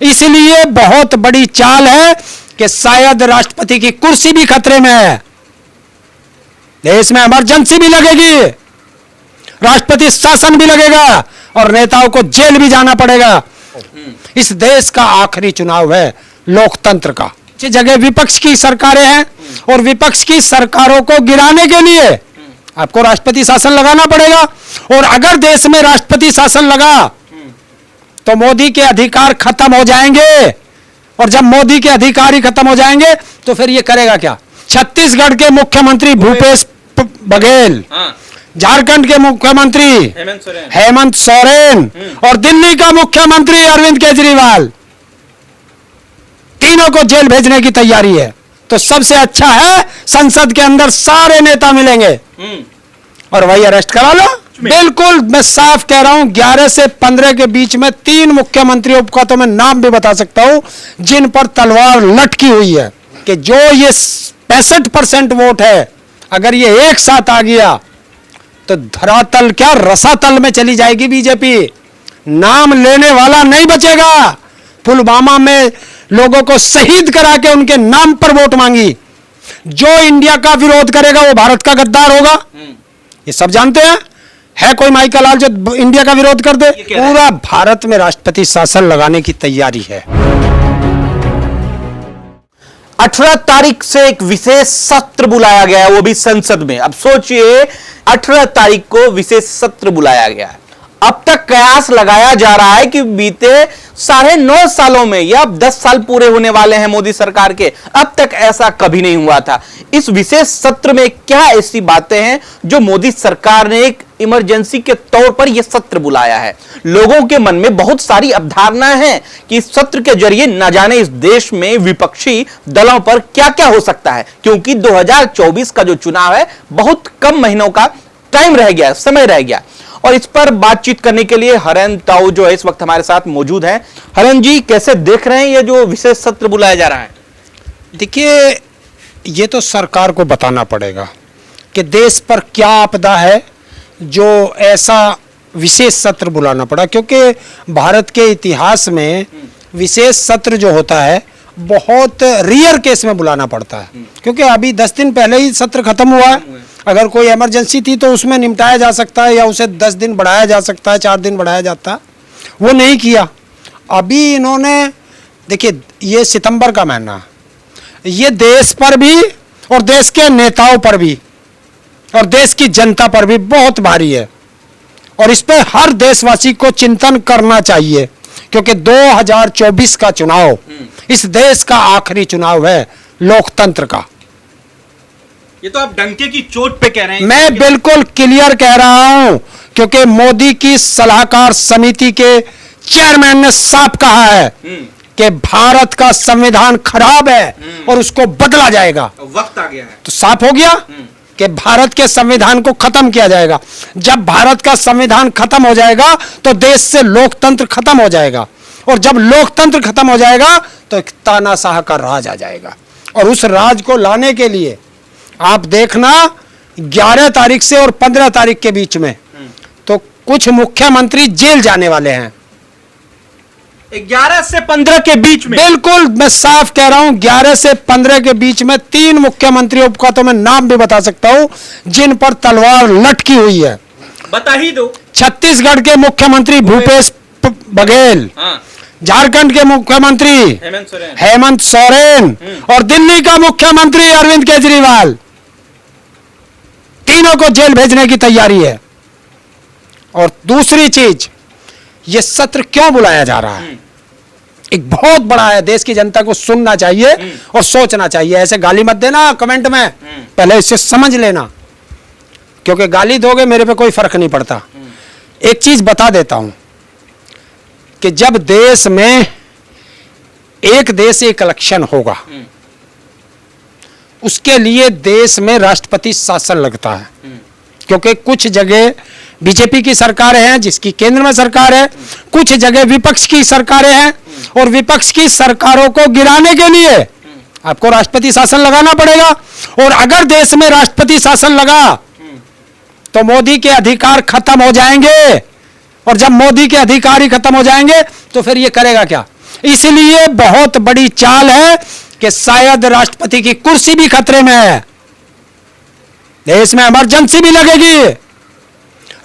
इसलिए बहुत बड़ी चाल है कि शायद राष्ट्रपति की कुर्सी भी खतरे में है। देश में इमरजेंसी भी लगेगी, राष्ट्रपति शासन भी लगेगा और नेताओं को जेल भी जाना पड़ेगा। इस देश का आखिरी चुनाव है लोकतंत्र का। जगह विपक्ष की सरकारें हैं और विपक्ष की सरकारों को गिराने के लिए आपको राष्ट्रपति शासन लगाना पड़ेगा। और अगर देश में राष्ट्रपति शासन लगा तो मोदी के अधिकार खत्म हो जाएंगे, और जब मोदी के अधिकार ही खत्म हो जाएंगे तो फिर ये करेगा क्या? छत्तीसगढ़ के मुख्यमंत्री भूपेश बघेल, झारखंड के मुख्यमंत्री हेमंत सोरेन और दिल्ली का मुख्यमंत्री अरविंद केजरीवाल, तीनों को जेल भेजने की तैयारी है। तो सबसे अच्छा है संसद के अंदर सारे नेता मिलेंगे और वही अरेस्ट करा लो। बिल्कुल, मैं साफ कह रहा हूं, 11 से 15 के बीच में 3 मुख्यमंत्रियों का तो मैं नाम भी बता सकता हूं जिन पर तलवार लटकी हुई है कि जो ये 65% वोट है, अगर ये एक साथ आ गया तो धरातल क्या रसातल में चली जाएगी बीजेपी। नाम लेने वाला नहीं बचेगा। पुलवामा में लोगों को शहीद करा के उनके नाम पर वोट मांगी। जो इंडिया का विरोध करेगा वो भारत का गद्दार होगा, ये सब जानते हैं। है कोई माई का लाल जो इंडिया का विरोध कर दे? पूरा भारत में राष्ट्रपति शासन लगाने की तैयारी है। 18 तारीख से एक विशेष सत्र बुलाया गया है, वो भी संसद में। अब सोचिए 18 तारीख को विशेष सत्र बुलाया गया है। अब तक कयास लगाया जा रहा है कि बीते 9.5 सालों में, या अब 10 साल पूरे होने वाले हैं मोदी सरकार के, अब तक ऐसा कभी नहीं हुआ था। इस विशेष सत्र में क्या ऐसी बातें हैं जो मोदी सरकार ने एक इमरजेंसी के तौर पर यह सत्र बुलाया है? लोगों के मन में बहुत सारी अवधारणाएं हैं कि इस सत्र के जरिए न जाने इस देश में विपक्षी दलों पर क्या क्या हो सकता है, क्योंकि 2024 का जो चुनाव है बहुत कम महीनों का टाइम रह गया, समय रह गया। और इस पर बातचीत करने के लिए हरेन ताऊ जो है इस वक्त हमारे साथ मौजूद हैं। हरेन जी, कैसे देख रहे हैं ये जो विशेष सत्र बुलाया जा रहा है? देखिए, ये तो सरकार को बताना पड़ेगा कि देश पर क्या आपदा है जो ऐसा विशेष सत्र बुलाना पड़ा, क्योंकि भारत के इतिहास में विशेष सत्र जो होता है बहुत रेयर केस में बुलाना पड़ता है। क्योंकि अभी 10 दिन पहले ही सत्र खत्म हुआ है। अगर कोई इमरजेंसी थी तो उसमें निपटाया जा सकता है या उसे 10 दिन बढ़ाया जा सकता है, 4 दिन बढ़ाया जाता, वो नहीं किया। अभी इन्होंने, देखिए ये सितंबर का महीना, ये देश पर भी और देश के नेताओं पर भी और देश की जनता पर भी बहुत भारी है, और इस पर हर देशवासी को चिंतन करना चाहिए, क्योंकि 2024 का चुनाव इस देश का आखिरी चुनाव है लोकतंत्र का। ये तो आप डंके की चोट पे कह रहे हैं। मैं बिल्कुल क्लियर कह रहा हूं, क्योंकि मोदी की सलाहकार समिति के चेयरमैन ने साफ कहा है कि भारत का संविधान खराब है और उसको बदला जाएगा। वक्त आ गया है, तो साफ हो गया कि भारत के संविधान को खत्म किया जाएगा। जब भारत का संविधान खत्म हो जाएगा तो देश से लोकतंत्र खत्म हो जाएगा, और जब लोकतंत्र खत्म हो जाएगा तो एक तानाशाह का राज आ जाएगा। और उस राज को लाने के लिए आप देखना 11 तारीख से और 15 तारीख के बीच में तो कुछ मुख्यमंत्री जेल जाने वाले हैं। 11 से 15 के बीच में? बिल्कुल, मैं साफ कह रहा हूं, 11 से 15 के बीच में 3 मुख्यमंत्रियों का तो मैं नाम भी बता सकता हूं जिन पर तलवार लटकी हुई है। बता ही दो। छत्तीसगढ़ के मुख्यमंत्री भूपेश बघेल, झारखंड के मुख्यमंत्री हेमंत सोरेन और दिल्ली का मुख्यमंत्री अरविंद केजरीवाल, तीनों को जेल भेजने की तैयारी है। और दूसरी चीज, यह सत्र क्यों बुलाया जा रहा है, एक बहुत बड़ा है, देश की जनता को सुनना चाहिए और सोचना चाहिए। ऐसे गाली मत देना कमेंट में, पहले इससे समझ लेना, क्योंकि गाली दोगे मेरे पे कोई फर्क नहीं पड़ता। एक चीज बता देता हूं कि जब देश में एक देश एक इलेक्शन होगा, उसके लिए देश में राष्ट्रपति शासन लगता है, क्योंकि कुछ जगह बीजेपी की सरकारें हैं जिसकी केंद्र में सरकार है, कुछ जगह विपक्ष की सरकारें हैं, और विपक्ष की सरकारों को गिराने के लिए आपको राष्ट्रपति शासन लगाना पड़ेगा। और अगर देश में राष्ट्रपति शासन लगा तो मोदी के अधिकार खत्म हो जाएंगे, और जब मोदी के अधिकार ही खत्म हो जाएंगे तो फिर ये करेगा क्या? इसलिए बहुत बड़ी चाल है कि शायद राष्ट्रपति की कुर्सी भी खतरे में है। देश में इमरजेंसी भी लगेगी,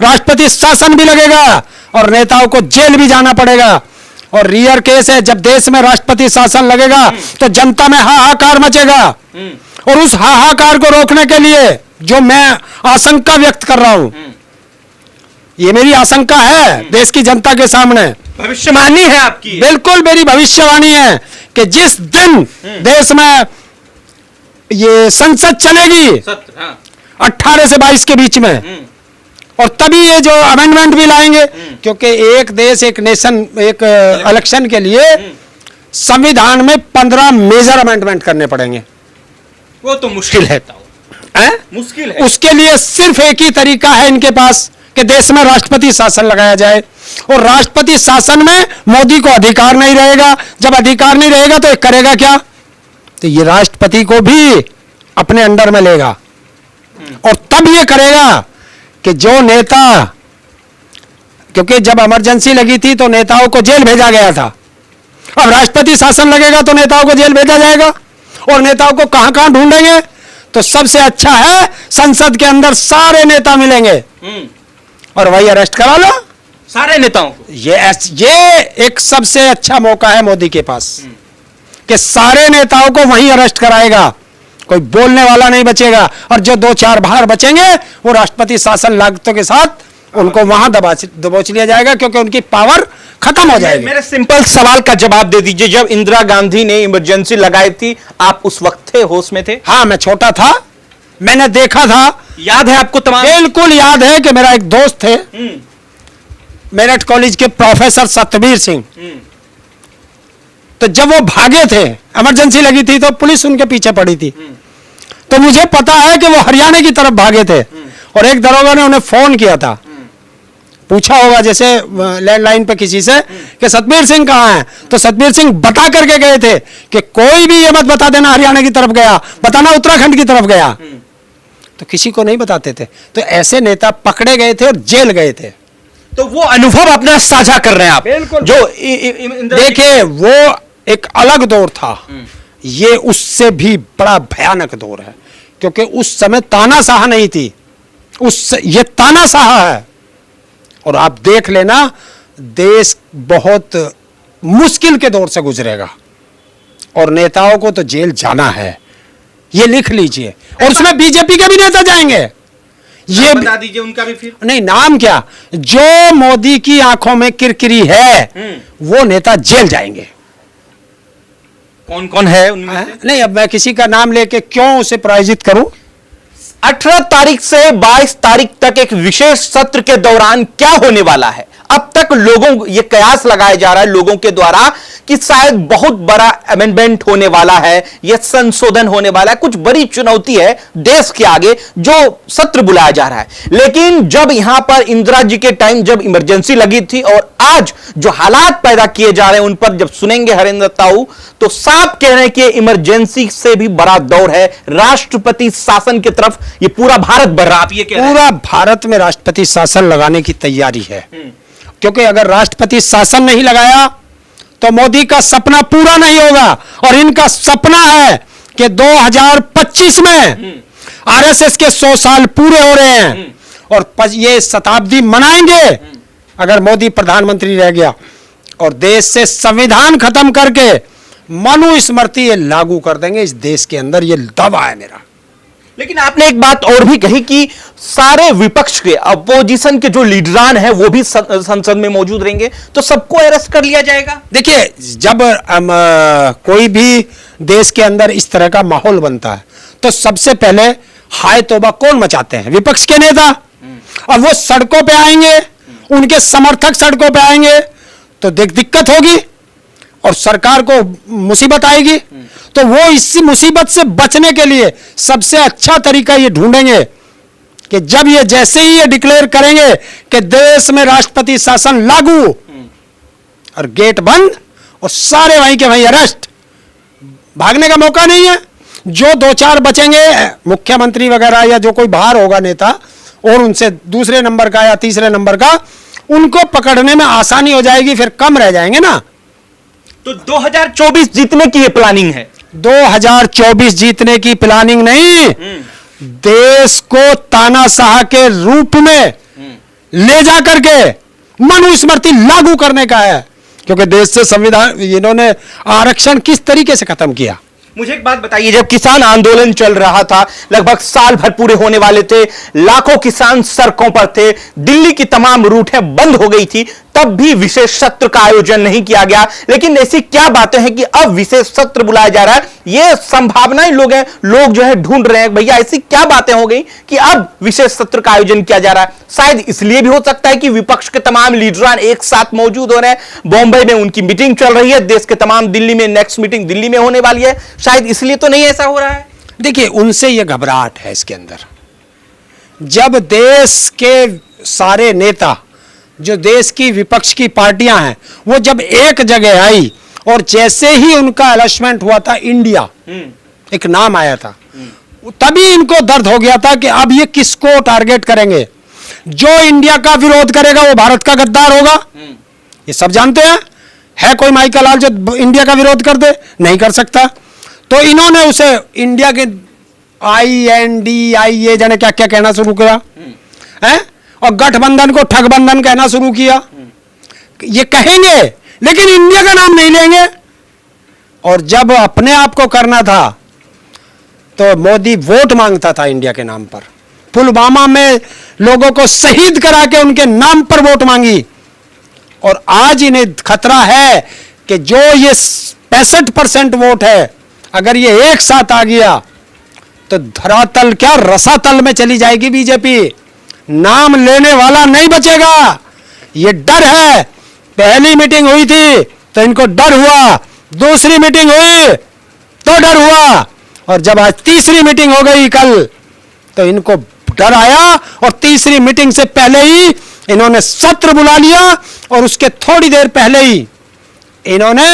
राष्ट्रपति शासन भी लगेगा और नेताओं को जेल भी जाना पड़ेगा। और रियर केस है, जब देश में राष्ट्रपति शासन लगेगा तो जनता में हाहाकार मचेगा। और उस हाहाकार को रोकने के लिए जो मैं आशंका व्यक्त कर रहा हूं, ये मेरी आशंका है देश की जनता के सामने, भविष्यवाणी है आपकी। बिल्कुल मेरी भविष्यवाणी है कि जिस दिन देश में ये संसद चलेगी 18 से 22 के बीच में, और तभी ये जो अमेंडमेंट भी लाएंगे, क्योंकि एक देश एक नेशन एक इलेक्शन के लिए संविधान में 15 मेजर अमेंडमेंट करने पड़ेंगे। वो तो मुश्किल है, मुश्किल है। उसके लिए सिर्फ एक ही तरीका है इनके पास कि देश में राष्ट्रपति शासन लगाया जाए। और राष्ट्रपति शासन में मोदी को अधिकार नहीं रहेगा। जब अधिकार नहीं रहेगा तो ये करेगा क्या? तो ये राष्ट्रपति को भी अपने अंडर में लेगा और तब ये करेगा कि जो नेता, क्योंकि जब इमरजेंसी लगी थी तो नेताओं को जेल भेजा गया था, अब राष्ट्रपति शासन लगेगा तो नेताओं को जेल भेजा जाएगा। और नेताओं को कहां कहां ढूंढेंगे? तो सबसे अच्छा है संसद के अंदर सारे नेता मिलेंगे और वही अरेस्ट करा लो सारे नेताओं को। ये एक सबसे अच्छा मौका है मोदी के पास कि सारे नेताओं को वहीं अरेस्ट कराएगा, कोई बोलने वाला नहीं बचेगा। और जो 2-4 बाहर बचेंगे वो राष्ट्रपति शासन लागतों के साथ उनको वहां दबोच लिया जाएगा, क्योंकि उनकी पावर खत्म हो जाएगी। मेरे सिंपल सवाल का जवाब दे दीजिए, जब इंदिरा गांधी ने इमरजेंसी लगाई थी आप उस वक्त थे, होश में थे? हाँ, मैं छोटा था, मैंने देखा था। याद है आपको तमाम? बिल्कुल याद है कि मेरा एक दोस्त थे मेरठ कॉलेज के प्रोफेसर सतबीर सिंह, तो जब वो भागे थे, इमरजेंसी लगी थी तो पुलिस उनके पीछे पड़ी थी, तो मुझे पता है कि वो हरियाणा की तरफ भागे थे। और एक दरोगा ने उन्हें फोन किया था, पूछा होगा जैसे लैंडलाइन पे किसी से कि सतबीर सिंह कहाँ हैं, तो सतबीर सिंह बता करके गए थे कि कोई भी ये मत बता देना हरियाणा की तरफ गया, बताना उत्तराखंड की तरफ गया। तो किसी को नहीं बताते थे। तो ऐसे नेता पकड़े गए थे और जेल गए थे। तो वो अनुभव अपना साझा कर रहे हैं आप। बिल्कुल। जो देखिए, वो एक अलग दौर था, ये उससे भी बड़ा भयानक दौर है, क्योंकि उस समय तानाशाह नहीं थी, ये तानाशाह है। और आप देख लेना, देश बहुत मुश्किल के दौर से गुजरेगा और नेताओं को तो जेल जाना है, ये लिख लीजिए। और उसमें बीजेपी के भी नेता जाएंगे। ये बता दीजिए उनका भी फिर। नहीं, नाम क्या? जो मोदी की आंखों में किरकिरी है वो नेता जेल जाएंगे। कौन कौन है उनमें से? नहीं, अब मैं किसी का नाम लेके क्यों उसे प्रायोजित करूं? 18 तारीख से 22 तारीख तक एक विशेष सत्र के दौरान क्या होने वाला है? अब तक लोगों ये कयास लगाया जा रहा है लोगों के द्वारा कि शायद बहुत बड़ा अमेंडमेंट होने वाला है, यह संशोधन होने वाला है, कुछ बड़ी चुनौती है देश के आगे जो सत्र बुलाया जा रहा है। लेकिन जब यहां पर इंदिरा जी के टाइम जब इमरजेंसी लगी थी और आज जो हालात पैदा किए जा रहे हैं उन पर जब सुनेंगे हरेंद्र ताऊ, तो साफ कह रहे हैं कि इमरजेंसी से भी बड़ा दौर है राष्ट्रपति शासन की तरफ ये पूरा भारत बढ़ रहा है। आप ये कह रहे हैं? पूरा भारत में राष्ट्रपति शासन लगाने की तैयारी है, क्योंकि अगर राष्ट्रपति शासन नहीं लगाया तो मोदी का सपना पूरा नहीं होगा। और इनका सपना है कि 2025 में आरएसएस के 100 साल पूरे हो रहे हैं और ये शताब्दी मनाएंगे अगर मोदी प्रधानमंत्री रह गया, और देश से संविधान खत्म करके मनुस्मृति ये लागू कर देंगे इस देश के अंदर, ये दावा है मेरा। लेकिन आपने एक बात और भी कही कि सारे विपक्ष के अपोजिशन के जो लीडरान हैं वो भी संसद में मौजूद रहेंगे, तो सबको अरेस्ट कर लिया जाएगा। देखिए, जब कोई भी देश के अंदर इस तरह का माहौल बनता है तो सबसे पहले हाय तौबा कौन मचाते हैं? विपक्ष के नेता। अब वो सड़कों पे आएंगे, उनके समर्थक सड़कों पे आएंगे तो दिक्कत होगी और सरकार को मुसीबत आएगी। तो वो इसी मुसीबत से बचने के लिए सबसे अच्छा तरीका ये ढूंढेंगे कि जब ये जैसे ही ये डिक्लेयर करेंगे कि देश में राष्ट्रपति शासन लागू और गेट बंद और सारे वहीं के वहीं अरेस्ट, भागने का मौका नहीं है। जो 2-4 बचेंगे मुख्यमंत्री वगैरह या जो कोई बाहर होगा नेता और उनसे दूसरे नंबर का या तीसरे नंबर का, उनको पकड़ने में आसानी हो जाएगी, फिर कम रह जाएंगे ना। तो 2024 जीतने की ये प्लानिंग है। 2024 जीतने की प्लानिंग नहीं, देश को तानाशाह के रूप में ले जाकर के मनुस्मृति लागू करने का है। क्योंकि देश से संविधान, इन्होंने आरक्षण किस तरीके से खत्म किया। मुझे एक बात बताइए, जब किसान आंदोलन चल रहा था, लगभग साल भर पूरे होने वाले थे, लाखों किसान सड़कों पर थे, दिल्ली की तमाम रूटें बंद हो गई थी, तब भी विशेष सत्र का आयोजन नहीं किया गया। लेकिन ऐसी क्या बातें हैं कि अब विशेष सत्र बुलाया जा रहा है? ये संभावनाएं लोग जो है ढूंढ रहे हैं, भैया ऐसी क्या बातें हो गई कि अब विशेष सत्र का आयोजन किया जा रहा है? शायद इसलिए भी हो सकता है कि विपक्ष के तमाम लीडरान एक साथ मौजूद हो रहे हैं। बॉम्बे में उनकी मीटिंग चल रही है, देश के तमाम दिल्ली में नेक्स्ट मीटिंग दिल्ली में होने वाली है, शायद इसलिए तो नहीं ऐसा हो रहा है। देखिए, उनसे यह घबराहट है इसके अंदर। जब देश के सारे नेता, जो देश की विपक्ष की पार्टियां हैं, वो जब एक जगह आई और जैसे ही उनका अलॉटमेंट हुआ था, इंडिया एक नाम आया था, तभी इनको दर्द हो गया था कि अब ये किसको टारगेट करेंगे। जो इंडिया का विरोध करेगा वो भारत का गद्दार होगा, ये सब जानते हैं। है कोई माइकल आल जो इंडिया का विरोध कर दे? नहीं कर सकता। तो इन्होंने उसे इंडिया के INDI ये जाने क्या क्या कहना शुरू किया है, और गठबंधन को ठगबंधन कहना शुरू किया। ये कहेंगे लेकिन इंडिया का नाम नहीं लेंगे। और जब अपने आप को करना था तो मोदी वोट मांगता था इंडिया के नाम पर। पुलवामा में लोगों को शहीद करा के उनके नाम पर वोट मांगी। और आज इन्हें खतरा है कि जो ये 65% वोट है, अगर ये एक साथ आ गया तो धरातल क्या रसातल में चली जाएगी बीजेपी। नाम लेने वाला नहीं बचेगा, ये डर है। पहली मीटिंग हुई थी तो इनको डर हुआ, दूसरी मीटिंग हुई तो डर हुआ, और जब आज तीसरी मीटिंग हो गई कल, तो इनको डर आया। और तीसरी मीटिंग से पहले ही इन्होंने सत्र बुला लिया, और उसके थोड़ी देर पहले ही इन्होंने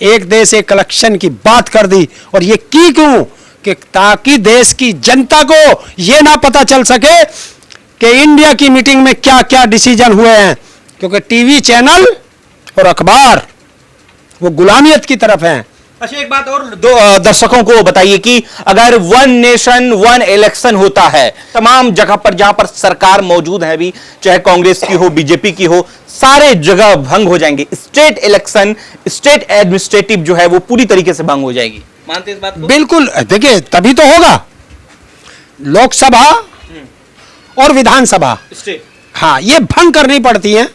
एक देश एक इलेक्शन की बात कर दी। और ये की क्यों? कि ताकि देश की जनता को यह ना पता चल सके कि इंडिया की मीटिंग में क्या क्या डिसीजन हुए हैं। क्योंकि टीवी चैनल और अखबार वो गुलामियत की तरफ हैं। अच्छा, एक बात और दर्शकों को बताइए कि अगर वन नेशन वन इलेक्शन होता है, तमाम जगह पर जहां पर सरकार मौजूद है, अभी चाहे कांग्रेस की हो, बीजेपी की हो, सारे जगह भंग हो जाएंगे। स्टेट इलेक्शन, स्टेट एडमिनिस्ट्रेटिव जो है वो पूरी तरीके से भंग हो जाएगी। मानते इस बात को? बिल्कुल। देखिए, तभी तो होगा लोकसभा और विधानसभा, हाँ, ये भंग करनी पड़ती है।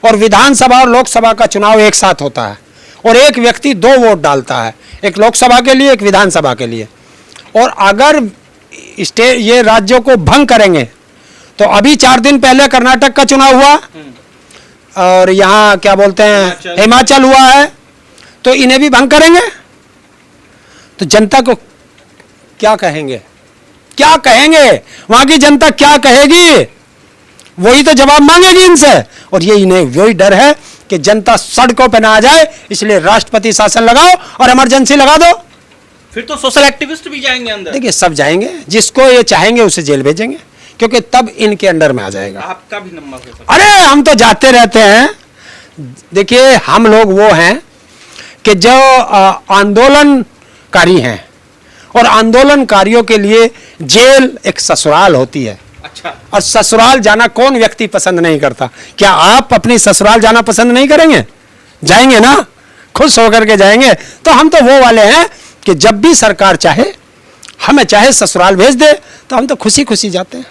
और विधानसभा और लोकसभा का चुनाव एक साथ होता है, और एक व्यक्ति 2 वोट डालता है, एक लोकसभा के लिए, एक विधानसभा के लिए। और अगर ये राज्यों को भंग करेंगे, तो अभी 4 दिन पहले कर्नाटक का चुनाव हुआ, और यहाँ क्या बोलते हैं हिमाचल हुआ है, तो इन्हें भी भंग करेंगे तो जनता को क्या कहेंगे? क्या कहेंगे? वहां की जनता क्या कहेगी? वही तो जवाब मांगेगी इनसे। और ये इन्हें वही डर है कि जनता सड़कों पे ना आ जाए, इसलिए राष्ट्रपति शासन लगाओ और इमरजेंसी लगा दो। फिर तो सोशल एक्टिविस्ट भी जाएंगे अंदर। देखिए, सब जाएंगे, जिसको ये चाहेंगे उसे जेल भेजेंगे, क्योंकि तब इनके अंडर में आ जाएगा। आपका भी नंबर हो सकता है। अरे हम तो जाते रहते हैं। देखिए, हम लोग वो हैं कि जो आंदोलनकारी हैं, और आंदोलनकारियों के लिए जेल एक ससुराल होती है। अच्छा। और ससुराल जाना कौन व्यक्ति पसंद नहीं करता? क्या आप अपनी ससुराल जाना पसंद नहीं करेंगे? जाएंगे ना, खुश होकर के जाएंगे। तो हम तो वो वाले हैं कि जब भी सरकार चाहे, हमें चाहे ससुराल भेज दे, तो हम तो खुशी खुशी जाते हैं।